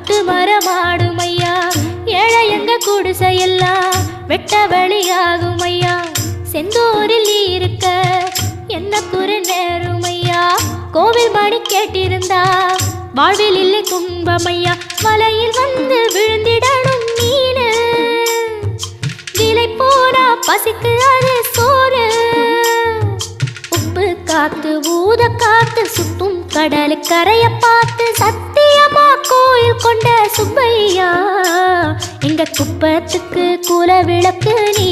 முட்டு மரமாடும் ஐயா. ஏழை எங்க குடிசையெல்லாம் வெட்ட வழியாகும் ஐயா. செந்தூரில் நீ இருக்க என்ன குறை நேரும் ஐயா. கோவில் மணி கேட்டிருந்தா வாழ்வில் இல்லை துன்பம் ஐயா. மலையில் வந்து விழுந்திடணும் மீனு, விலை போனா பசிக்கு அது சோறு. உப்பு காத்து ஊத காத்து சுத்தும் கடலு கரைய பார்த்து சத்தியமா கோயில் கொண்ட சுப்பையா. எங்க குப்பத்துக்கு குல விளக்கு நீ.